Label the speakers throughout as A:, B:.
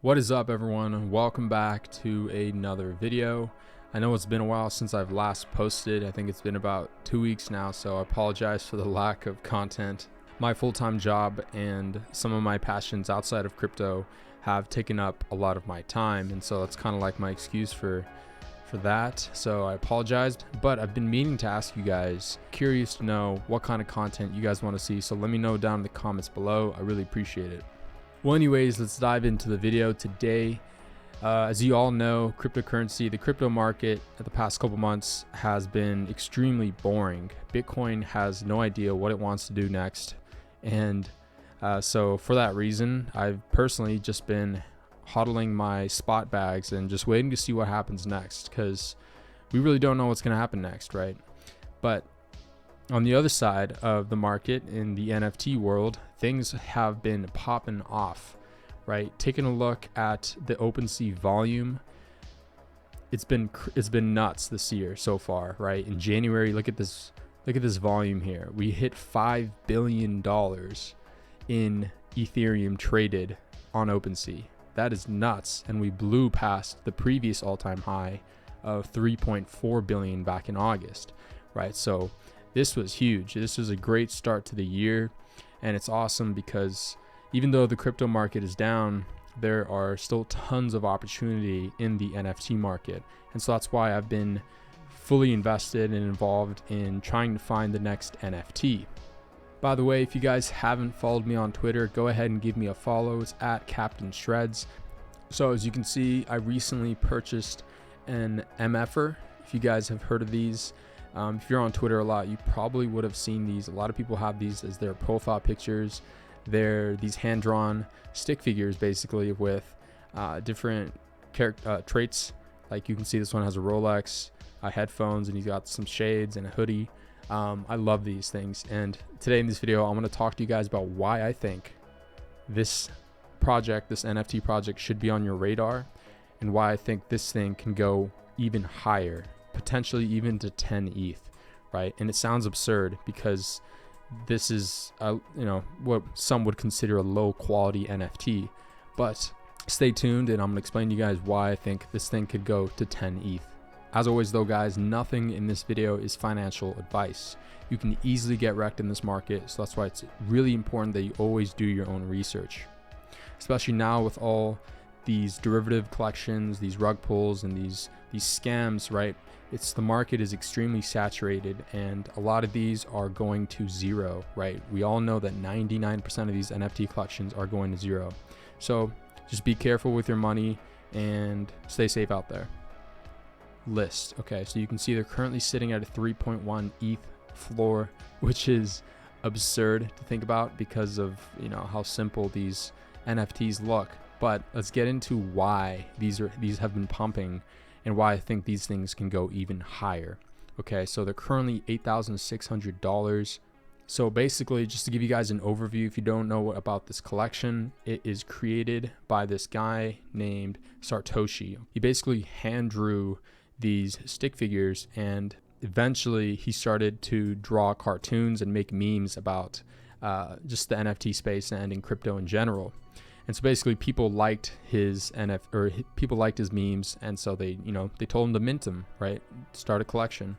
A: What is up, everyone? Welcome back to another video. I know it's been a while since I've last posted. I think it's been about 2 weeks now, so I apologize for the lack of content. My full-time job and some of my passions outside of crypto have taken up a lot of my time, and so that's kind of like my excuse for that. So I apologize, but I've been meaning to ask you guys, curious to know what kind of content you guys want to see, so let me know down in the comments below. I really appreciate it. Well, anyways, let's dive into the video today. As you all know, cryptocurrency, the crypto market at the past couple months has been extremely boring. Bitcoin has no idea what it wants to do next. And so for that reason, I've personally just been hodling my spot bags and just waiting to see what happens next, because we really don't know what's going to happen next, right? But on the other side of the market, in the NFT world, things have been popping off, right? Taking a look at the OpenSea volume, it's been nuts this year so far, right? In January, look at this volume here. We hit $5 billion in Ethereum traded on OpenSea. That is nuts, and we blew past the previous all-time high of 3.4 billion back in August, right? So this was huge. This was a great start to the year, and it's awesome because even though the crypto market is down, there are still tons of opportunity in the NFT market. And so that's why I've been fully invested and involved in trying to find the next NFT. By the way, if you guys haven't followed me on Twitter, go ahead and give me a follow. It's at Captain Shreds. So as you can see, I recently purchased an MFer. If you guys have heard of these, if you're on Twitter a lot, you probably would have seen these. A lot of people have these as their profile pictures. They're these hand-drawn stick figures, basically, with different traits. Like you can see, this one has a Rolex, headphones, and he's got some shades and a hoodie. I love these things. And today in this video, I'm going to talk to you guys about why I think this project, this NFT project, should be on your radar, and why I think this thing can go even higher, potentially even to 10 ETH, right? And it sounds absurd because this is what some would consider a low quality NFT, but stay tuned and I'm gonna explain to you guys why I think this thing could go to 10 ETH. As always though, guys, nothing in this video is financial advice. You can easily get wrecked in this market, so that's why it's really important that you always do your own research, especially now with all these derivative collections, these rug pulls, and these scams, right? The market is extremely saturated, and a lot of these are going to zero, right? We all know that 99% of these NFT collections are going to zero. So just be careful with your money and stay safe out there. List. Okay, so you can see they're currently sitting at a 3.1 ETH floor, which is absurd to think about because of how simple these NFTs look. But let's get into why these have been pumping and why I think these things can go even higher. Okay, so they're currently $8,600. So basically, just to give you guys an overview, if you don't know about this collection, it is created by this guy named Satoshi. He basically hand drew these stick figures, and eventually he started to draw cartoons and make memes about just the NFT space and in crypto in general. And so basically people liked his people liked his memes, and so they told him to mint them, right? Start a collection.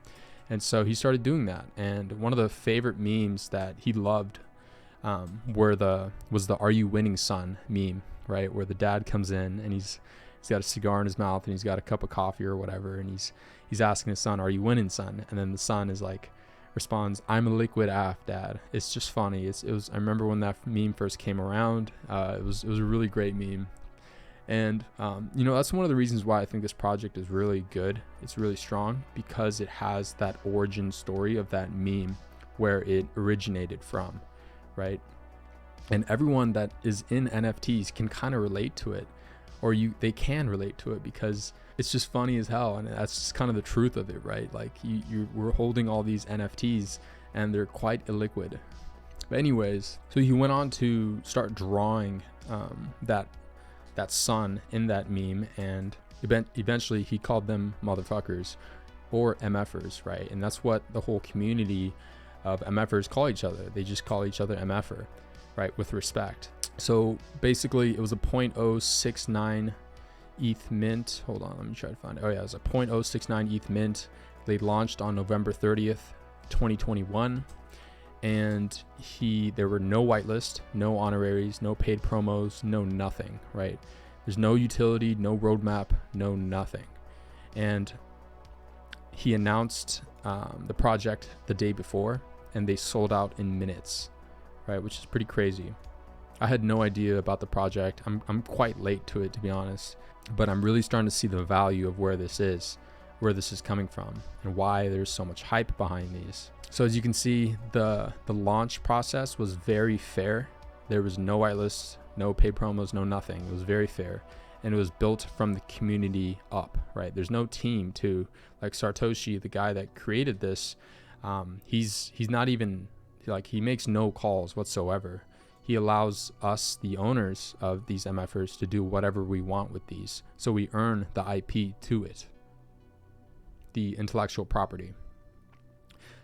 A: And so he started doing that. And one of the favorite memes that he loved was the "Are you winning, son?" meme, right? Where the dad comes in and he's got a cigar in his mouth and he's got a cup of coffee or whatever, and he's asking his son, "Are you winning, son?" And then the son is like, responds, "I'm a liquid AF, dad." It's just funny. I remember when that meme first came around. It was a really great meme, and that's one of the reasons why I think this project is really good. It's really strong because it has that origin story of that meme, where it originated from, right? And everyone that is in NFTs can kind of relate to it, or they can relate to it because it's just funny as hell, and that's just kind of the truth of it, right? Like we're holding all these NFTs and they're quite illiquid. But anyways, so he went on to start drawing that sun in that meme, and eventually he called them motherfuckers or MFers, right? And that's what the whole community of MFers call each other. They just call each other MFer, right? With respect. So basically it was a 0.069 ETH mint. Hold on, let me try to find it. Oh yeah, it was a 0.069 ETH mint. They launched on November 30th, 2021. And there were no whitelist, no honoraries, no paid promos, no nothing, right? There's no utility, no roadmap, no nothing. And he announced the project the day before, and they sold out in minutes, right? Which is pretty crazy. I had no idea about the project. I'm quite late to it, to be honest, but I'm really starting to see the value of where this is coming from, and why there's so much hype behind these. So as you can see, the launch process was very fair. There was no whitelist, no paid promos, no nothing. It was very fair, and it was built from the community up, right? There's no team to, like Satoshi, the guy that created this. He's not even, like, he makes no calls whatsoever. He allows us, the owners of these MFers, to do whatever we want with these. So we earn the IP to it, the intellectual property.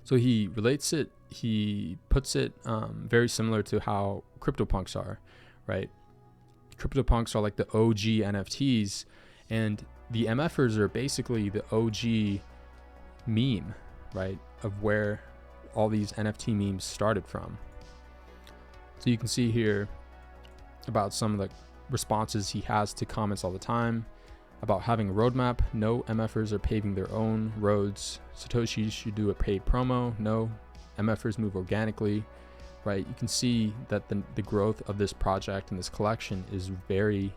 A: So he puts it very similar to how CryptoPunks are, right? CryptoPunks are like the OG NFTs, and the MFers are basically the OG meme, right? Of where all these NFT memes started from. So you can see here about some of the responses he has to comments all the time about having a roadmap. No, MFers are paving their own roads. Satoshi should do a paid promo. No, MFers move organically, right? You can see that the growth of this project and this collection is very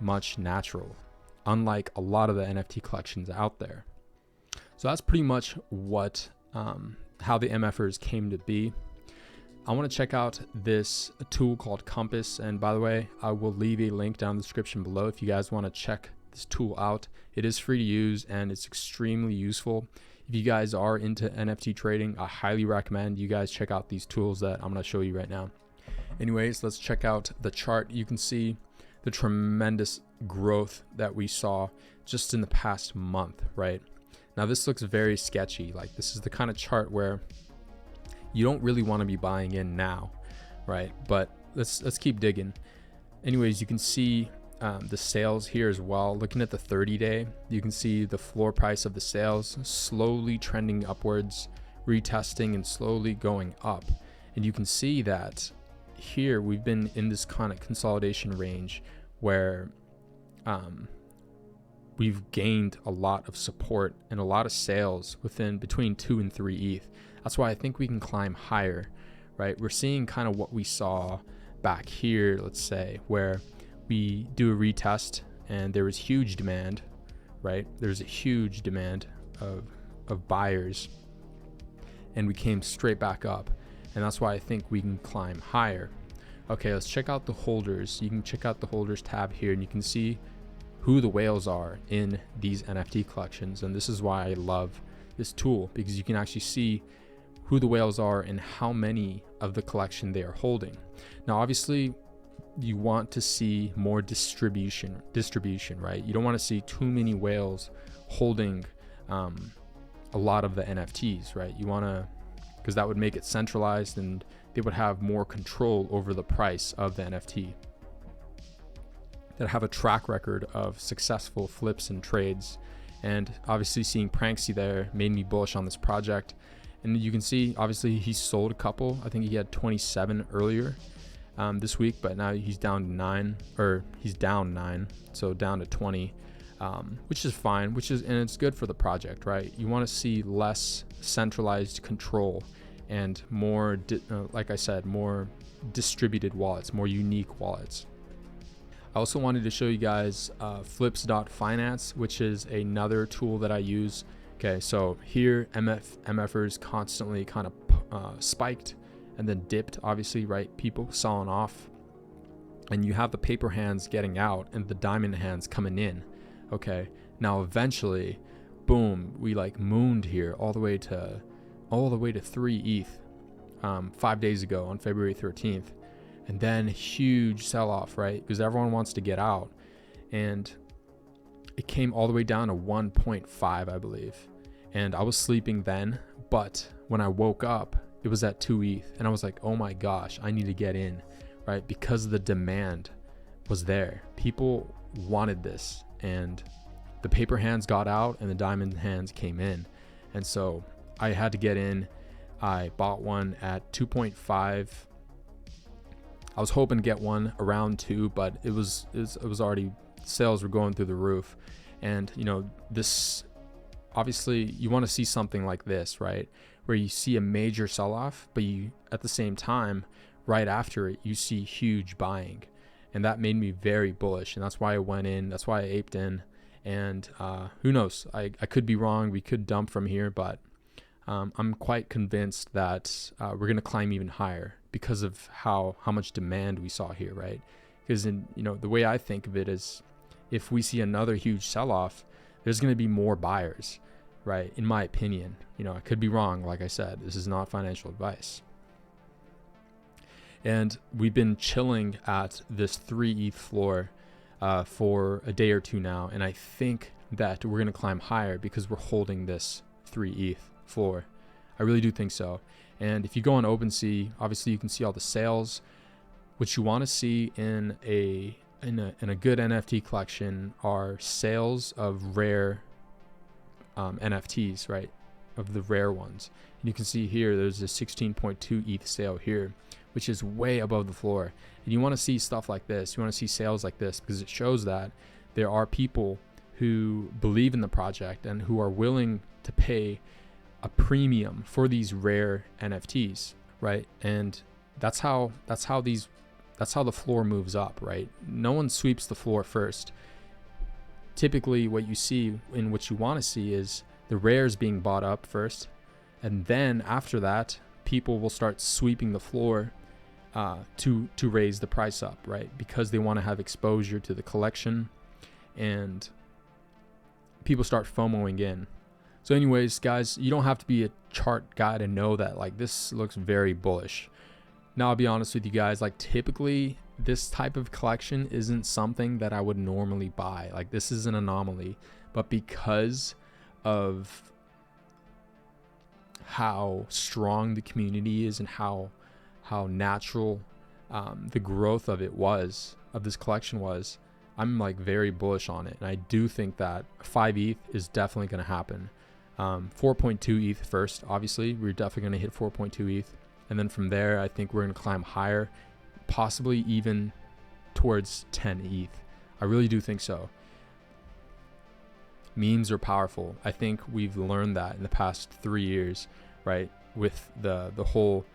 A: much natural, unlike a lot of the NFT collections out there. So that's pretty much what how the MFers came to be. I want to check out this tool called Compass, and by the way, I will leave a link down in the description below if you guys want to check this tool out. It is free to use and it's extremely useful. If you guys are into NFT trading, I highly recommend you guys check out these tools that I'm going to show you right now. Anyways, let's check out the chart. You can see the tremendous growth that we saw just in the past month, right? Now this looks very sketchy. Like, this is the kind of chart where you don't really want to be buying in now, right? But let's keep digging. Anyways, you can see the sales here as well. Looking at the 30-day, you can see the floor price of the sales slowly trending upwards, retesting and slowly going up. And you can see that here we've been in this kind of consolidation range where we've gained a lot of support and a lot of sales between 2 and 3 ETH. That's why I think we can climb higher, right? We're seeing kind of what we saw back here, let's say, where we do a retest and there was huge demand, right? There's a huge demand of buyers, and we came straight back up. And that's why I think we can climb higher. Okay, let's check out the holders. You can check out the holders tab here, and you can see who the whales are in these NFT collections. And this is why I love this tool, because you can actually see who the whales are and how many of the collection they are holding. Now, obviously, you want to see more distribution, right? You don't want to see too many whales holding a lot of the NFTs, right? You want to, because that would make it centralized and they would have more control over the price of the NFT, that have a track record of successful flips and trades. And obviously seeing Pranksy there made me bullish on this project. And you can see, obviously, he sold a couple. I think he had 27 earlier this week, but now he's down to 9, or he's down 9, so down to 20, which is fine, and it's good for the project, right? You want to see less centralized control and more, like I said, more distributed wallets, more unique wallets. I also wanted to show you guys flips.finance, which is another tool that I use. Okay, so here MFers constantly kind of spiked and then dipped, obviously, right? People selling off, and you have the paper hands getting out and the diamond hands coming in. Okay, now eventually, boom, we like mooned here all the way to 3 ETH 5 days ago on February 13th. And then huge sell-off, right? Because everyone wants to get out. And it came all the way down to 1.5, I believe. And I was sleeping then, but when I woke up, it was at 2 ETH. And I was like, oh my gosh, I need to get in, right? Because the demand was there. People wanted this, and the paper hands got out and the diamond hands came in. And so I had to get in. I bought one at 2.5. I was hoping to get one around 2, but it was already, sales were going through the roof. And you know, this, obviously you want to see something like this, right? Where you see a major sell-off, but you, at the same time, right after it, you see huge buying. And that made me very bullish. And that's why I went in. That's why I aped in. And who knows? I could be wrong. We could dump from here, but I'm quite convinced that we're going to climb even higher because of how much demand we saw here, right? Because the way I think of it is, if we see another huge sell-off, there's going to be more buyers, right? In my opinion, I could be wrong. Like I said, this is not financial advice. And we've been chilling at this 3 ETH floor for a day or two now. And I think that we're going to climb higher because we're holding this 3 ETH floor. I really do think so. And if you go on OpenSea, obviously you can see all the sales. What you want to see in a good NFT collection are sales of rare NFTs, right? Of the rare ones. And you can see here, there's a 16.2 ETH sale here, which is way above the floor. And you want to see stuff like this. You want to see sales like this because it shows that there are people who believe in the project and who are willing to pay a premium for these rare NFTs, right? And that's how the floor moves up, right? No one sweeps the floor first. Typically what you see and what you want to see is the rares being bought up first, and then after that people will start sweeping the floor to raise the price up, right? Because they want to have exposure to the collection, and people start FOMOing in. So anyways, guys, you don't have to be a chart guy to know that like this looks very bullish. Now, I'll be honest with you guys, like typically this type of collection isn't something that I would normally buy. Like this is an anomaly, but because of how strong the community is and how natural the growth of this collection was, I'm like very bullish on it. And I do think that 5 ETH is definitely going to happen. 4.2 ETH first, obviously, we're definitely going to hit 4.2 ETH. And then from there, I think we're going to climb higher, possibly even towards 10 ETH. I really do think so. Memes are powerful. I think we've learned that in the past 3 years, right? With the whole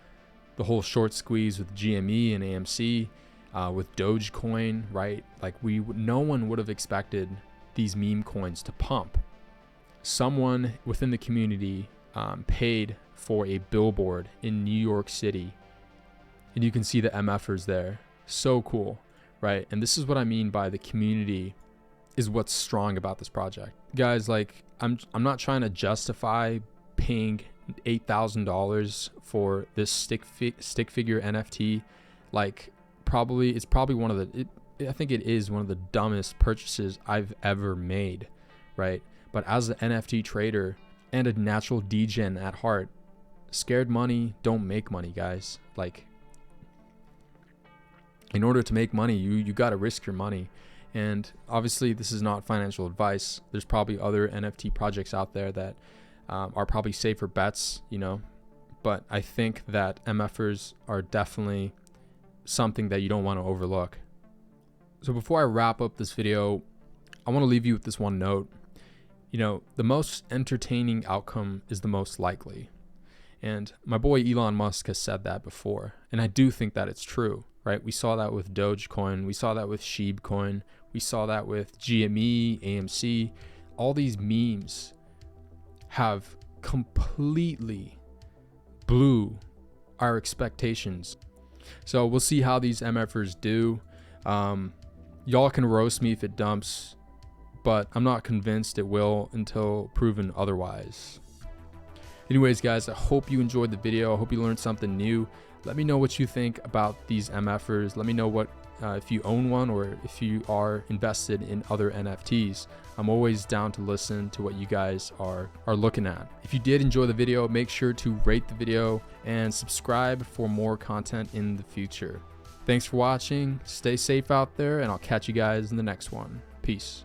A: short squeeze with GME and AMC, with Dogecoin, right? Like no one would have expected these meme coins to pump. Someone within the community paid for a billboard in New York City, and you can see the MFers there. So cool, right? And this is what I mean by the community is what's strong about this project, guys. Like I'm not trying to justify paying $8,000 for this stick figure NFT. Like it's probably one of the I think it is one of the dumbest purchases I've ever made, right? But as an NFT trader and a natural degen at heart, scared money don't make money, guys. Like in order to make money, you got to risk your money. And obviously this is not financial advice. There's probably other NFT projects out there that are probably safer bets, but I think that MFers are definitely something that you don't want to overlook. So before I wrap up this video, I want to leave you with this one note. The most entertaining outcome is the most likely. And my boy Elon Musk has said that before. And I do think that it's true, right? We saw that with Dogecoin. We saw that with Sheebcoin. We saw that with GME, AMC. All these memes have completely blew our expectations. So we'll see how these MFers do. Y'all can roast me if it dumps, but I'm not convinced it will until proven otherwise. Anyways, guys, I hope you enjoyed the video. I hope you learned something new. Let me know what you think about these MFers. Let me know what if you own one or if you are invested in other NFTs. I'm always down to listen to what you guys are looking at. If you did enjoy the video, make sure to rate the video and subscribe for more content in the future. Thanks for watching. Stay safe out there, and I'll catch you guys in the next one. Peace.